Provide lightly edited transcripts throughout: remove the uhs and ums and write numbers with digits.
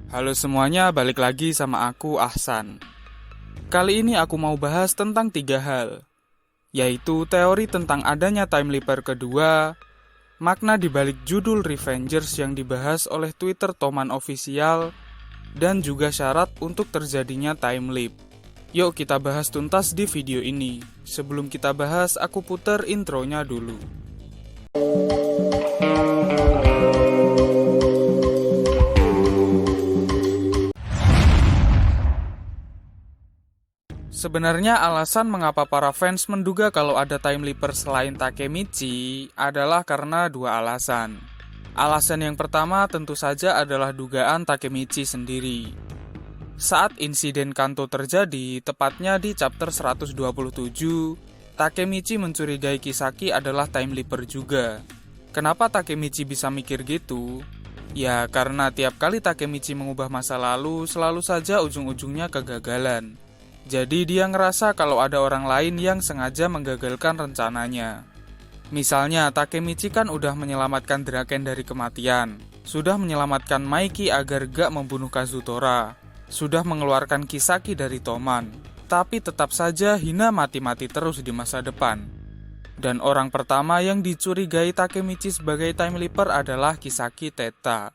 Halo semuanya, balik lagi sama aku Ahsan. Kali ini aku mau bahas tentang 3 hal, yaitu teori tentang adanya time leaper kedua, makna dibalik judul Revengers yang dibahas oleh Twitter Toman Official, dan juga syarat untuk terjadinya time leap. Yuk kita bahas tuntas di video ini. Sebelum kita bahas, aku puter intronya dulu. Sebenarnya alasan mengapa para fans menduga kalau ada time leaper selain Takemichi adalah karena dua alasan. Alasan yang pertama tentu saja adalah dugaan Takemichi sendiri. Saat insiden Kanto terjadi, tepatnya di chapter 127, Takemichi mencurigai Kisaki adalah time leaper juga. Kenapa Takemichi bisa mikir gitu? Ya, karena tiap kali Takemichi mengubah masa lalu, selalu saja ujung-ujungnya kegagalan. Jadi dia ngerasa kalau ada orang lain yang sengaja menggagalkan rencananya. Misalnya, Takemichi kan udah menyelamatkan Draken dari kematian, sudah menyelamatkan Maiki agar gak membunuh Kazutora, sudah mengeluarkan Kisaki dari Toman, tapi tetap saja Hina mati-mati terus di masa depan. Dan orang pertama yang dicurigai Takemichi sebagai time leaper adalah Kisaki Teta.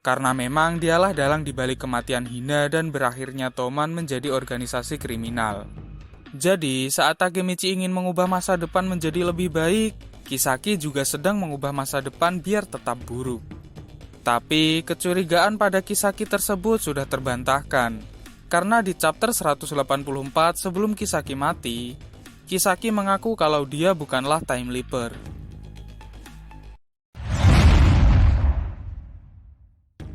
Karena memang dialah dalang dibalik kematian Hina dan berakhirnya Toman menjadi organisasi kriminal. Jadi, saat Takemichi ingin mengubah masa depan menjadi lebih baik, Kisaki juga sedang mengubah masa depan biar tetap buruk. Tapi, kecurigaan pada Kisaki tersebut sudah terbantahkan. Karena di chapter 184 sebelum Kisaki mati, Kisaki mengaku kalau dia bukanlah time leaper.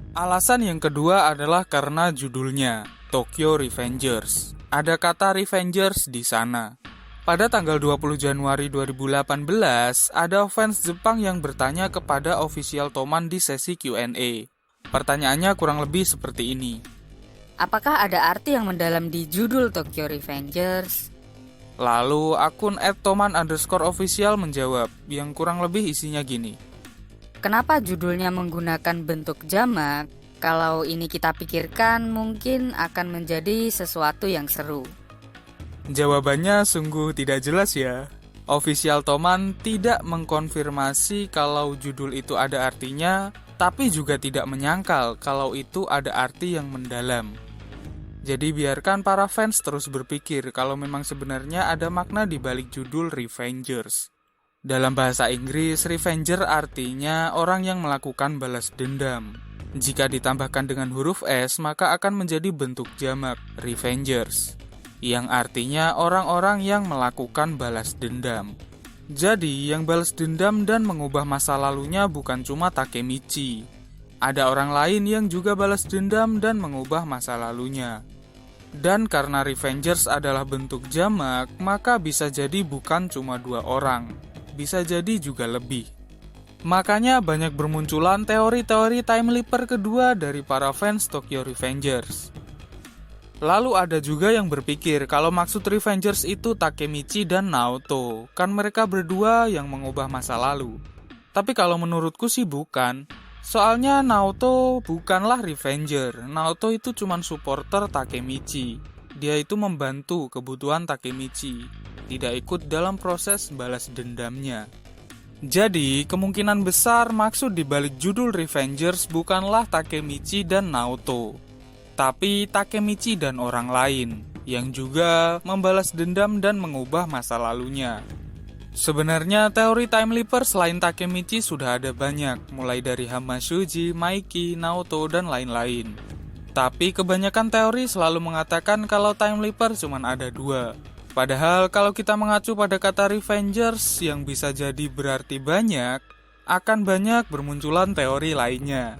Alasan yang kedua adalah karena judulnya, Tokyo Revengers. Ada kata Revengers di sana. Pada tanggal 20 Januari 2018, ada fans Jepang yang bertanya kepada official Toman di sesi Q&A. Pertanyaannya kurang lebih seperti ini. Apakah ada arti yang mendalam di judul Tokyo Revengers? Lalu akun @toman_official menjawab, yang kurang lebih isinya gini. Kenapa judulnya menggunakan bentuk jamak? Kalau ini kita pikirkan mungkin akan menjadi sesuatu yang seru. Jawabannya sungguh tidak jelas ya. Official Toman tidak mengkonfirmasi kalau judul itu ada artinya, tapi juga tidak menyangkal kalau itu ada arti yang mendalam. Jadi biarkan para fans terus berpikir kalau memang sebenarnya ada makna di balik judul Revengers. Dalam bahasa Inggris, Revenger artinya orang yang melakukan balas dendam. Jika ditambahkan dengan huruf S, maka akan menjadi bentuk jamak, Revengers, yang artinya orang-orang yang melakukan balas dendam. Jadi, yang balas dendam dan mengubah masa lalunya bukan cuma Takemichi. Ada orang lain yang juga balas dendam dan mengubah masa lalunya. Dan karena Revengers adalah bentuk jamak, maka bisa jadi bukan cuma 2 orang. Bisa jadi juga lebih. Makanya banyak bermunculan teori-teori time leaper kedua dari para fans Tokyo Revengers. Lalu ada juga yang berpikir kalau maksud Revengers itu Takemichi dan Naoto, kan mereka berdua yang mengubah masa lalu. Tapi kalau menurutku sih bukan. Soalnya Naoto bukanlah Revenger. Naoto itu cuma supporter Takemichi. Dia itu membantu kebutuhan Takemichi, tidak ikut dalam proses balas dendamnya. Jadi, kemungkinan besar maksud dibalik judul Revengers bukanlah Takemichi dan Naoto, tapi Takemichi dan orang lain, yang juga membalas dendam dan mengubah masa lalunya. Sebenarnya teori time leaper selain Takemichi sudah ada banyak, mulai dari Hamashuji, Maiki, Naoto, dan lain-lain. Tapi kebanyakan teori selalu mengatakan kalau time leaper cuma ada 2. Padahal kalau kita mengacu pada kata Revengers yang bisa jadi berarti banyak, akan banyak bermunculan teori lainnya.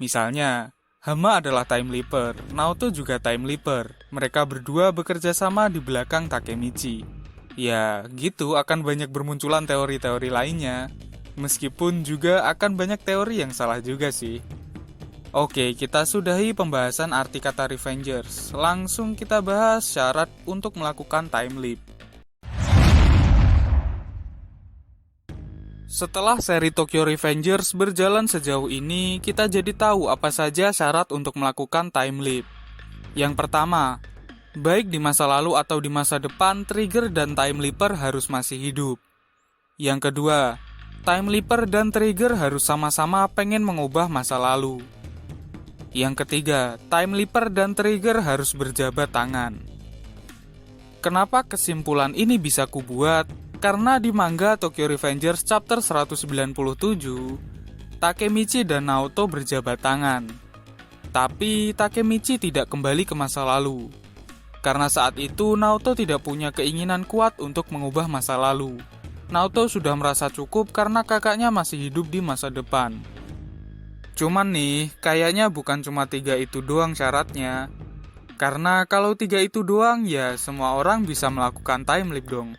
Misalnya, Hama adalah time leaper, Naoto juga time leaper. Mereka berdua bekerja sama di belakang Takemichi. Ya, gitu akan banyak bermunculan teori-teori lainnya. Meskipun juga akan banyak teori yang salah juga sih. Oke, kita sudahi pembahasan arti kata Revengers. Langsung kita bahas syarat untuk melakukan time leap. Setelah seri Tokyo Revengers berjalan sejauh ini, kita jadi tahu apa saja syarat untuk melakukan time leap. Yang pertama, baik di masa lalu atau di masa depan, Trigger dan Time Leaper harus masih hidup. Yang kedua, Time Leaper dan Trigger harus sama-sama pengen mengubah masa lalu. Yang ketiga, Time Leaper dan Trigger harus berjabat tangan. Kenapa kesimpulan ini bisa kubuat? Karena di manga Tokyo Revengers chapter 197, Takemichi dan Naoto berjabat tangan. Tapi Takemichi tidak kembali ke masa lalu. Karena saat itu Naoto tidak punya keinginan kuat untuk mengubah masa lalu. Naoto sudah merasa cukup karena kakaknya masih hidup di masa depan. Cuman nih, kayaknya bukan cuma 3 itu doang syaratnya. Karena kalau 3 itu doang ya semua orang bisa melakukan time leap dong.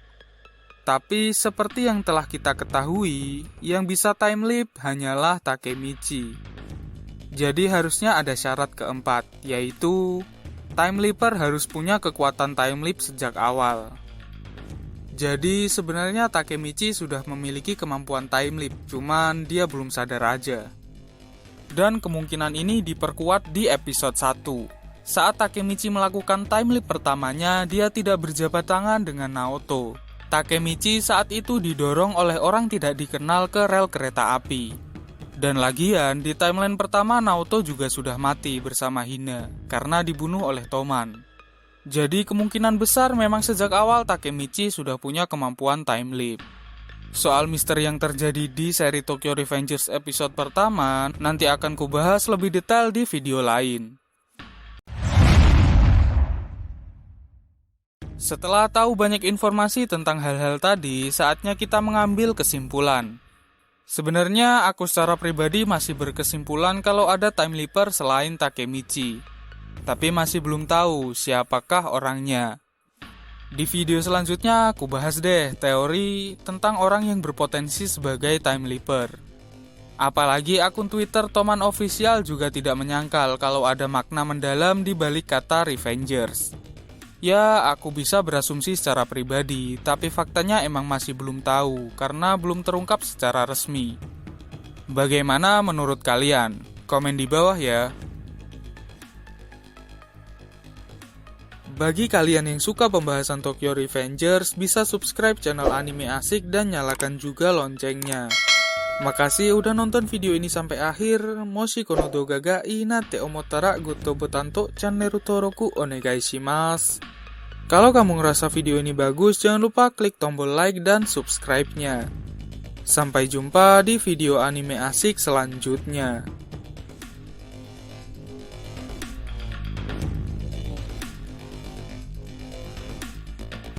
Tapi seperti yang telah kita ketahui, yang bisa time leap hanyalah Takemichi. Jadi harusnya ada syarat keempat, yaitu time leaper harus punya kekuatan time leap sejak awal. Jadi sebenarnya Takemichi sudah memiliki kemampuan time leap, cuman dia belum sadar aja. Dan kemungkinan ini diperkuat di episode 1. Saat Takemichi melakukan time leap pertamanya, dia tidak berjabat tangan dengan Naoto. Takemichi saat itu didorong oleh orang tidak dikenal ke rel kereta api. Dan lagian, di timeline pertama Naoto juga sudah mati bersama Hina karena dibunuh oleh Toman. Jadi kemungkinan besar memang sejak awal Takemichi sudah punya kemampuan time leap. Soal misteri yang terjadi di seri Tokyo Revengers episode pertama nanti akan kubahas lebih detail di video lain. Setelah tahu banyak informasi tentang hal-hal tadi, saatnya kita mengambil kesimpulan. Sebenarnya aku secara pribadi masih berkesimpulan kalau ada time leaper selain Takemichi. Tapi masih belum tahu siapakah orangnya. Di video selanjutnya aku bahas deh teori tentang orang yang berpotensi sebagai time leaper. Apalagi akun Twitter Toman Official juga tidak menyangkal kalau ada makna mendalam di balik kata Revengers. Ya, aku bisa berasumsi secara pribadi, tapi faktanya emang masih belum tahu karena belum terungkap secara resmi. Bagaimana menurut kalian? Komen di bawah ya. Bagi kalian yang suka pembahasan Tokyo Revengers, bisa subscribe channel Anime Asik dan nyalakan juga loncengnya. Makasih udah nonton video ini sampai akhir. Moshi kono doga ga inate omotara goto botanto channel toroku onegai shimasu. Kalau kamu ngerasa video ini bagus, jangan lupa klik tombol like dan subscribe-nya. Sampai jumpa di video anime asik selanjutnya.